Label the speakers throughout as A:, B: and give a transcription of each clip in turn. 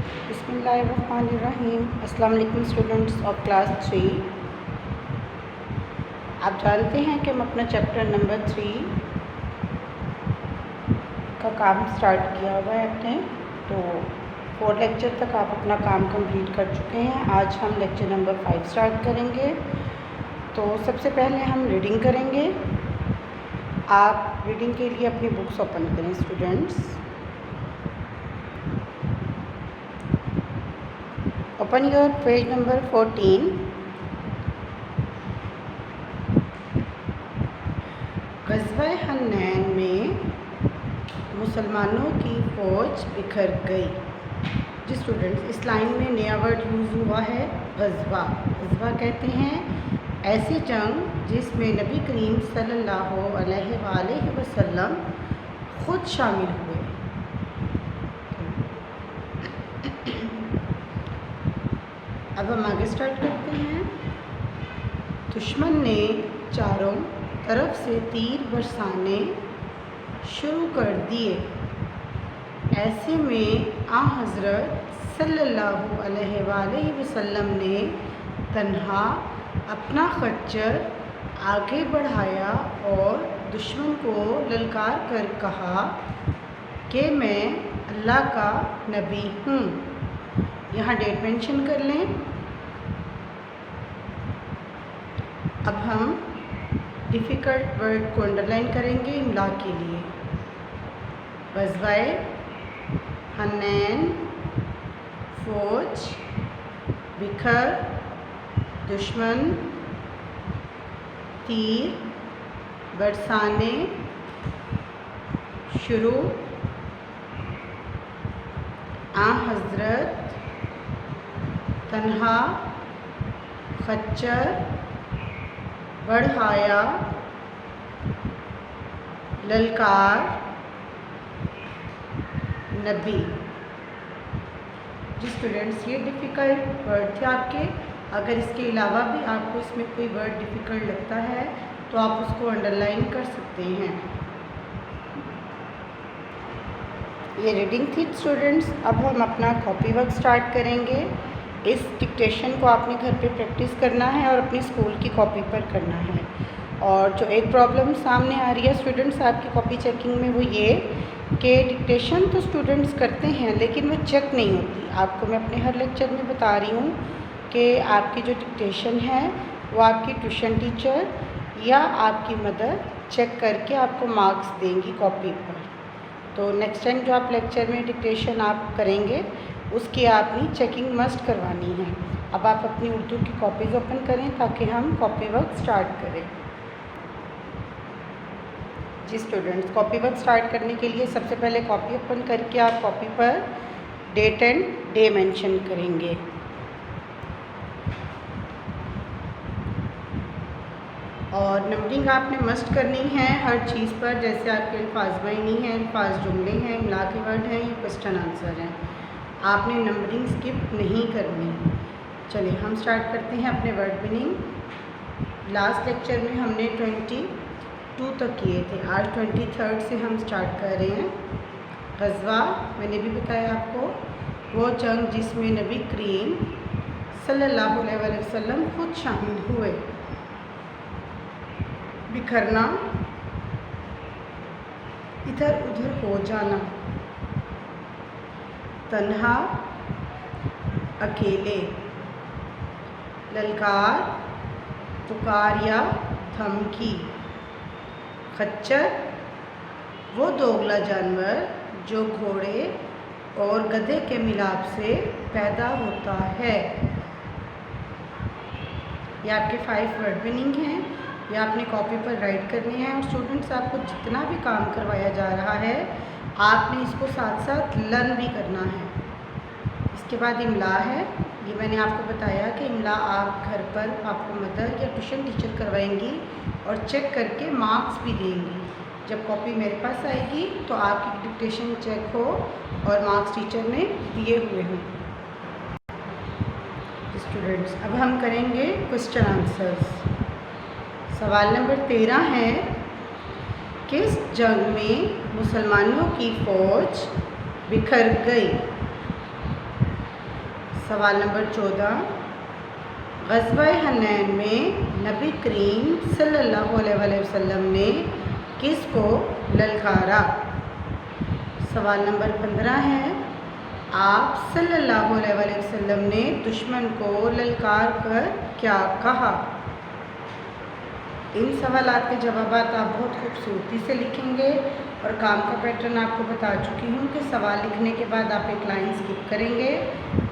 A: बिस्मिल्लाहिर्रहमानिर्रहीम। अस्सलाम वालेकुम स्टूडेंट्स ऑफ क्लास 3। आप जानते हैं कि हम अपना चैप्टर नंबर 3 का काम स्टार्ट किया हुआ है अपने, तो 4 लेक्चर तक आप अपना काम कंप्लीट कर चुके हैं। आज हम लेक्चर नंबर 5 स्टार्ट करेंगे। तो सबसे पहले हम रीडिंग करेंगे। आप रीडिंग के लिए अपनी बुक्स ओपन करें students. Open your page number 14। ग़ज़वा हन्नैन में मुसलमानों की फ़ौज बिखर गई। जी स्टूडेंट्स, इस लाइन में नया वर्ड यूज़ हुआ है ग़ज़वा। ग़ज़वा कहते हैं ऐसी जंग जिसमें नबी करीम सल्लल्लाहु अलैहि वसल्लम ख़ुद शामिल हुए। अब हम आगे स्टार्ट करते हैं। दुश्मन ने चारों तरफ से तीर बरसाने शुरू कर दिए। ऐसे में आ हज़रत सल्लल्लाहु अलैहि वसल्लम ने तन्हा अपना खच्चर आगे बढ़ाया और दुश्मन को ललकार कर कहा कि मैं अल्लाह का नबी हूँ। यहाँ डेट मेंशन कर लें। अब हम डिफ़िकल्ट वर्ड को अंडरलाइन करेंगे इमला के लिए। ग़ज़वाए हन्नैन, फ़ौज, बिखर, दुश्मन, तीर बरसाने शुरू, आ हज़रत, तन्हा, खच्चर, बढ़ाया, ललकार, नबी। जी स्टूडेंट्स, ये डिफ़िकल्ट वर्ड थे आपके। अगर इसके अलावा भी आपको इसमें कोई वर्ड डिफ़िकल्ट लगता है तो आप उसको अंडरलाइन कर सकते हैं। ये रीडिंग थी स्टूडेंट्स। अब हम अपना कॉपी वर्क स्टार्ट करेंगे। इस डिक्टेशन को आपने घर पे प्रैक्टिस करना है और अपनी स्कूल की कॉपी पर करना है। और जो एक प्रॉब्लम सामने आ रही है स्टूडेंट्स आपकी कॉपी चेकिंग में, वो ये कि डिक्टेशन तो स्टूडेंट्स करते हैं लेकिन वो चेक नहीं होती। आपको मैं अपने हर लेक्चर में बता रही हूँ कि आपकी जो डिक्टेशन है वो आपकी ट्यूशन टीचर या आपकी मदर चेक करके आपको मार्क्स देंगी कॉपी पर। तो नेक्स्ट टाइम जो आप लेक्चर में डिक्टेशन आप करेंगे उसकी आपने चेकिंग मस्ट करवानी है। अब आप अपनी उर्दू की कॉपीज़ ओपन करें ताकि हम कॉपी वर्क स्टार्ट करें। जी स्टूडेंट्स, कॉपी वर्क स्टार्ट करने के लिए सबसे पहले कॉपी ओपन करके आप कॉपी पर डेट एंड डे मेंशन करेंगे। और नंबरिंग आपने मस्ट करनी है हर चीज़ पर, जैसे आपके अल्फाज बयानी हैं, अल्फाज जुमले हैं, इमला के वर्ड हैं, ये क्वेश्चन आंसर हैं। आपने नंबरिंग स्किप नहीं करनी। चलिए हम स्टार्ट करते हैं अपने वर्ड मीनिंग। लास्ट लेक्चर में हमने 22 तक किए थे, आज 23rd से हम स्टार्ट कर रहे हैं। ग़ज़वा मैंने भी बताया आपको, वो जंग जिसमें नबी करीम सल्लल्लाहु अलैहि वसल्लम खुद शामिल हुए। बिखरना, इधर उधर हो जाना। तन्हा, अकेले। ललकार, पुकार या धमकी। खच्चर, वो दोगला जानवर जो घोड़े और गधे के मिलाप से पैदा होता है। ये आपके 5 वर्ड मीनिंग हैं। ये आपने कॉपी पर राइट करनी है। और स्टूडेंट्स, आपको जितना भी काम करवाया जा रहा है आपने इसको साथ साथ लर्न भी करना है। इसके बाद इमला है। ये मैंने आपको बताया कि इमला आप घर पर आपको मदर या ट्यूशन टीचर करवाएंगी और चेक करके मार्क्स भी देंगी। जब कॉपी मेरे पास आएगी तो आपकी डिक्टेशन चेक हो और मार्क्स टीचर ने दिए हुए हों। स्टूडेंट्स, अब हम करेंगे क्वेश्चन आंसर्स। सवाल नंबर 13 है, किस जंग में मुसलमानों की फ़ौज बिखर गई? सवाल नंबर 14, ग़ज़वा हनैन में नबी करीम सल्लल्लाहु अलैहि वसल्लम ने किसको ललकारा? सवाल नंबर 15 है, आप सल्लल्लाहु अलैहि वसल्लम ने दुश्मन को ललकार कर क्या कहा? इन सवालात के जवाबात आप बहुत खूबसूरती से लिखेंगे और काम का पैटर्न आपको बता चुकी हूँ कि सवाल लिखने के बाद आप एक लाइन स्किप करेंगे,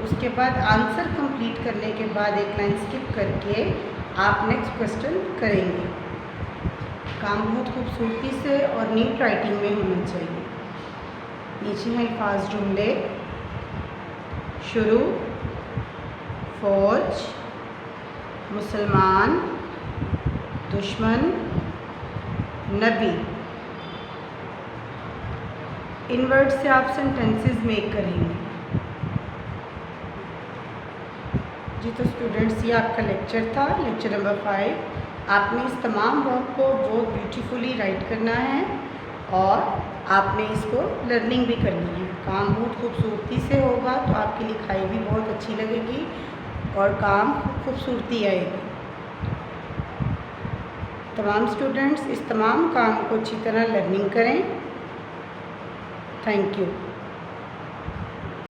A: उसके बाद आंसर कंप्लीट करने के बाद एक लाइन स्किप करके आप नेक्स्ट क्वेश्चन करेंगे। काम बहुत खूबसूरती से और नीट राइटिंग में होना चाहिए। नीचे हैं अल्फाज जुमले। शुरू, फौज, मुसलमान, दुश्मन, नबी। इन वर्ड से आप सेंटेंसेस मेक करेंगे। जी तो स्टूडेंट्स, ये आपका लेक्चर था, लेक्चर नंबर 5। आपने इस तमाम वर्क को बहुत ब्यूटीफुली राइट करना है और आपने इसको लर्निंग भी करनी है। काम बहुत खूबसूरती से होगा तो आपकी लिखाई भी बहुत अच्छी लगेगी और काम खूबसूरती आएगी। तमाम स्टूडेंट्स इस तमाम काम को अच्छी तरह लर्निंग करें। Thank you.